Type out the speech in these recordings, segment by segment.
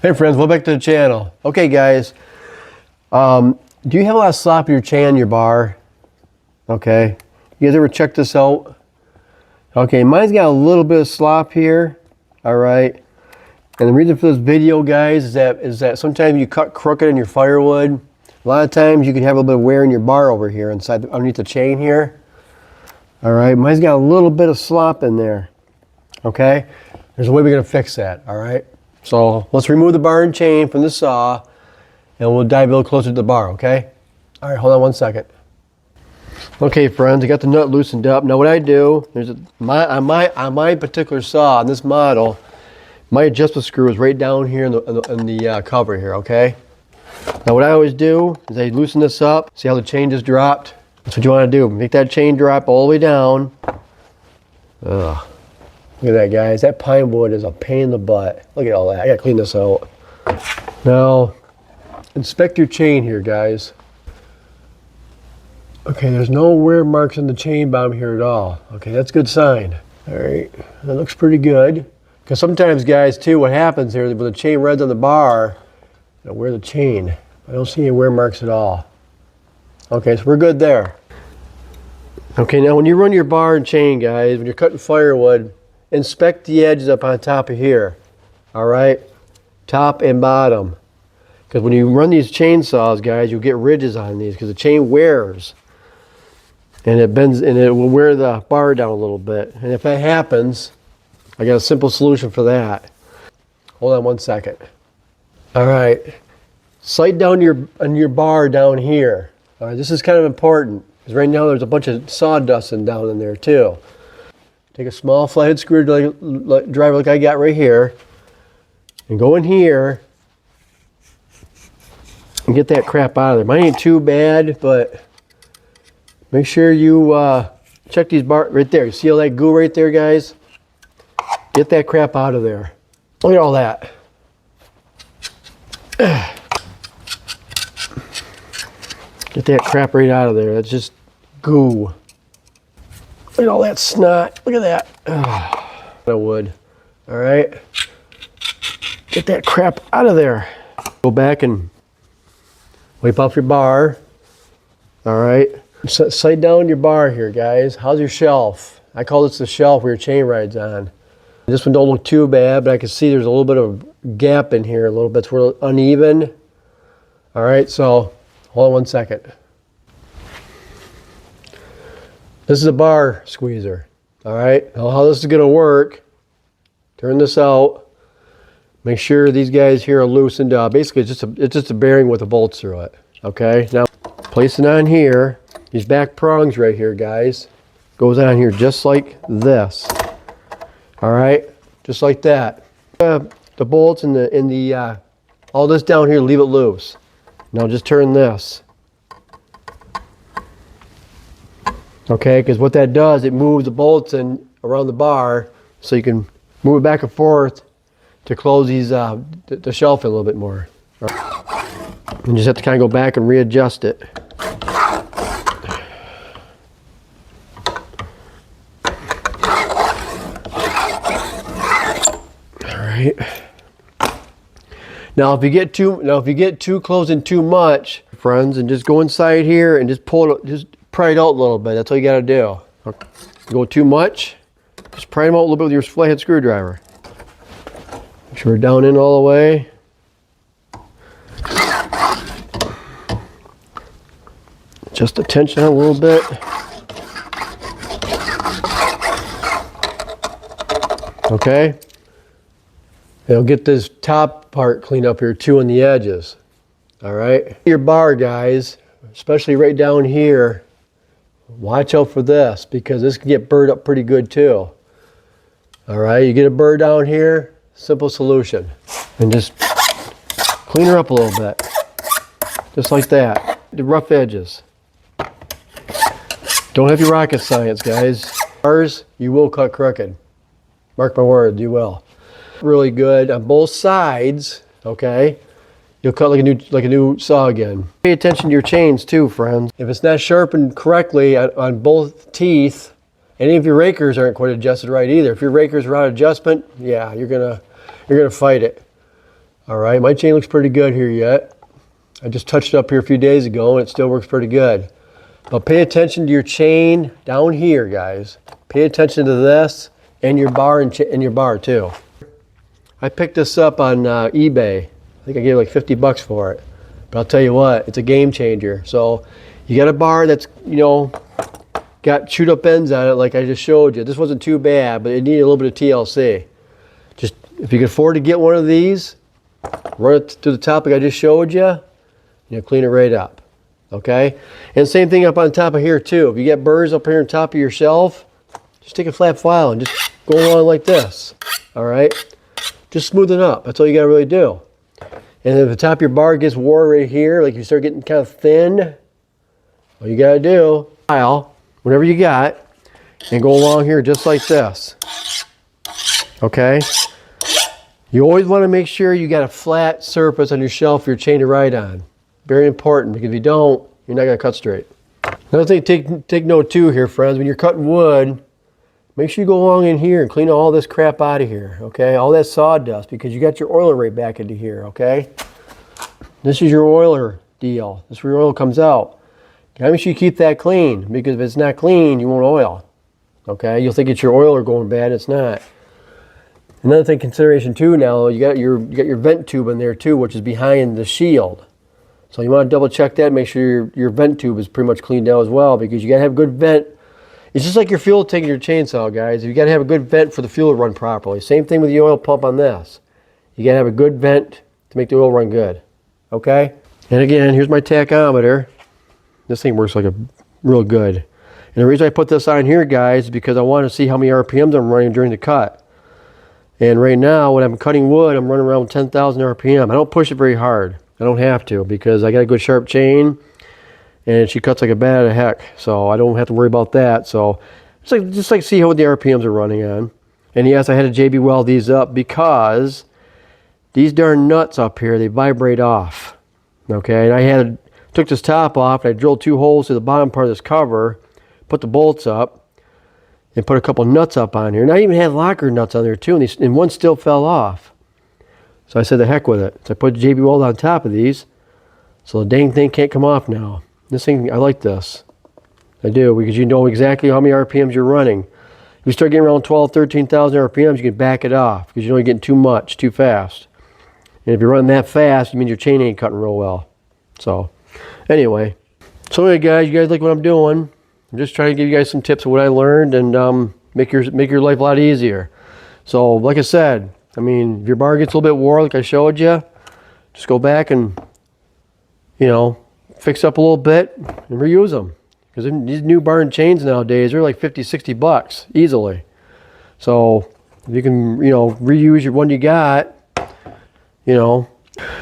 Hey friends, welcome back to the channel. Okay guys, do you have a lot of slop in your chain on your bar? Okay, you guys ever check this out? Okay, mine's got a little bit of slop here, all right. And the reason for this video, guys, is that sometimes you cut crooked in your firewood. A lot of times you can have a little bit of wear in your bar over here inside, underneath the chain here. All right, mine's got a little bit of slop in there, okay. There's a way we're gonna fix that, all right. So let's remove the bar and chain from the saw and we'll dive a little closer to the bar, okay? All right, hold on one second. Okay friends, I got the nut loosened up. Now what I do, on my particular saw, on this model, my adjustment screw is right down here in the cover here, okay? Now what I always do is I loosen this up. See how the chain just dropped? That's what you want to do. Make that chain drop all the way down. Ugh. Look at that, guys. That pine wood is a pain in the butt. Look at all that. I gotta clean this out. Now, inspect your chain here, guys. Okay, there's no wear marks on the chain bottom here at all. Okay, that's a good sign. All right, that looks pretty good. Because sometimes, guys, too, what happens here, when the chain rides on the bar, it'll wear the chain. I don't see any wear marks at all. Okay, so we're good there. Okay, now when you run your bar and chain, guys, when you're cutting firewood, inspect the edges up on top of here, all right? Top and bottom. Because when you run these chainsaws, guys, you'll get ridges on these because the chain wears. And it bends, and it will wear the bar down a little bit. And if that happens, I got a simple solution for that. Hold on one second. All right, sight down on your bar down here. All right, this is kind of important because right now there's a bunch of sawdust down in there too. Take a small flathead screwdriver like I got right here and go in here and get that crap out of there. Mine ain't too bad, but make sure you check these bars right there. You see all that goo right there, guys? Get that crap out of there. Look at all that. Get that crap right out of there. That's just goo. Look at all that snot. Look at that. I would. All right. Get that crap out of there. Go back and wipe off your bar. All right. Sight down your bar here, guys. How's your shelf? I call this the shelf where your chain rides on. This one don't look too bad, but I can see there's a little bit of gap in here. A little bit's real uneven. All right. So hold on one second. This is a bar squeezer, all right? Now how this is gonna work, turn this out, make sure these guys here are loosened up. Basically, it's just a bearing with the bolts through it, okay? Now, place it on here. These back prongs right here, guys, goes on here just like this, all right? Just like that. The bolts and all this down here, leave it loose. Now just turn this. Okay, because what that does, it moves the bolts in around the bar so you can move it back and forth to close these the shelf in a little bit more. And you just have to kind of go back and readjust it. All right. Now if you get too close and too much, friends, and just go inside here and just pull it, just pry it out a little bit. That's all you got to do. You go too much, just pry them out a little bit with your flathead screwdriver. Make sure we're down in all the way. Just the tension a little bit. Okay. It'll get this top part cleaned up here too on the edges. All right. Your bar, guys, especially right down here. Watch out for this because this can get burred up pretty good too. All right, you get a burr down here, simple solution. And just clean her up a little bit. Just like that. The rough edges. Don't have your rocket science, guys. Bars, you will cut crooked. Mark my word, you will. Really good on both sides, okay? You'll cut like a new saw again. Pay attention to your chains too, friends. If it's not sharpened correctly on both teeth, any of your rakers aren't quite adjusted right either. If your rakers are out of adjustment, yeah, you're gonna fight it. All right, my chain looks pretty good here yet. I just touched it up here a few days ago and it still works pretty good. But pay attention to your chain down here, guys. Pay attention to this and your bar and your bar too. I picked this up on eBay. I think I gave like 50 bucks for it. But I'll tell you what, it's a game changer. So you got a bar that's, you know, got chewed up ends on it like I just showed you. This wasn't too bad, but it needed a little bit of TLC. Just, if you can afford to get one of these, run it to the top like I just showed you, clean it right up, okay? And same thing up on top of here too. If you get burrs up here on top of your shelf, just take a flat file and just go along like this, all right? Just smooth it up, that's all you gotta really do. And if the top of your bar gets wore right here, like you start getting kind of thin, all you gotta do, file, whatever you got, and go along here just like this, okay? You always want to make sure you got a flat surface on your shelf for your chain to ride on. Very important, because if you don't, you're not going to cut straight. Another thing, take note too here, friends. When you're cutting wood, make sure you go along in here and clean all this crap out of here, okay? All that sawdust, because you got your oiler right back into here, okay? This is your oiler deal. This is where your oil comes out. You gotta make sure you keep that clean, because if it's not clean, you won't oil, okay? You'll think it's your oiler going bad, it's not. Another thing consideration too now, you got your vent tube in there too, which is behind the shield. So you want to double check that, make sure your vent tube is pretty much cleaned out as well, because you got to have good vent. It's just like your fuel tank in your chainsaw, guys. You got to have a good vent for the fuel to run properly. Same thing with the oil pump on this. You got to have a good vent to make the oil run good, okay? And again, here's my tachometer. This thing works like a real good. And the reason I put this on here, guys, is because I want to see how many RPMs I'm running during the cut. And right now, when I'm cutting wood, I'm running around 10,000 RPM. I don't push it very hard. I don't have to, because I got a good sharp chain, and she cuts like a bat out of heck. So I don't have to worry about that. So just like see how the RPMs are running on. And yes, I had to JB weld these up because these darn nuts up here, they vibrate off. Okay, and I took this top off, and I drilled 2 holes to the bottom part of this cover, put the bolts up, and put a couple nuts up on here. And I even had locker nuts on there too, and one still fell off. So I said, the heck with it. So I put JB Weld on top of these, so the dang thing can't come off now. This thing, I like this. I do, because you know exactly how many RPMs you're running. If you start getting around 12, 13,000 RPMs, you can back it off, because you know you're getting too much, too fast. And if you're running that fast, it means your chain ain't cutting real well. So, anyway, guys, you guys like what I'm doing. I'm just trying to give you guys some tips of what I learned and make your life a lot easier. So, like I said, I mean, if your bar gets a little bit wore, like I showed you, just go back and, fix up a little bit and reuse them. Because these new bar and chains nowadays, they're like 50, 60 bucks easily. So, if you can, reuse your one you got, All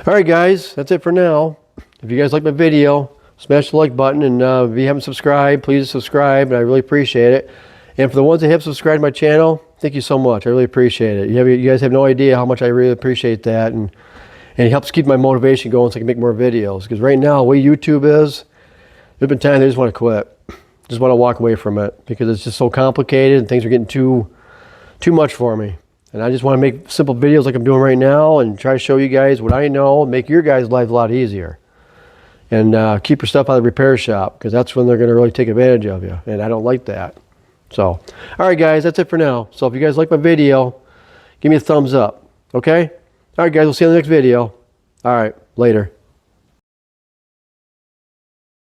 right, guys, that's it for now. If you guys like my video, smash the like button, and if you haven't subscribed, please subscribe, and I really appreciate it. And for the ones that have subscribed to my channel, thank you so much. I really appreciate it. You guys have no idea how much I really appreciate that, and it helps keep my motivation going so I can make more videos. Because right now, the way YouTube is, there's been times I just want to quit. Just want to walk away from it, because it's just so complicated and things are getting too much for me. And I just want to make simple videos like I'm doing right now and try to show you guys what I know and make your guys' life a lot easier. And keep your stuff out of the repair shop, because that's when they're going to really take advantage of you. And I don't like that. So, all right, guys, that's it for now. So if you guys like my video, give me a thumbs up. Okay? All right, guys, we'll see you in the next video. All right, later.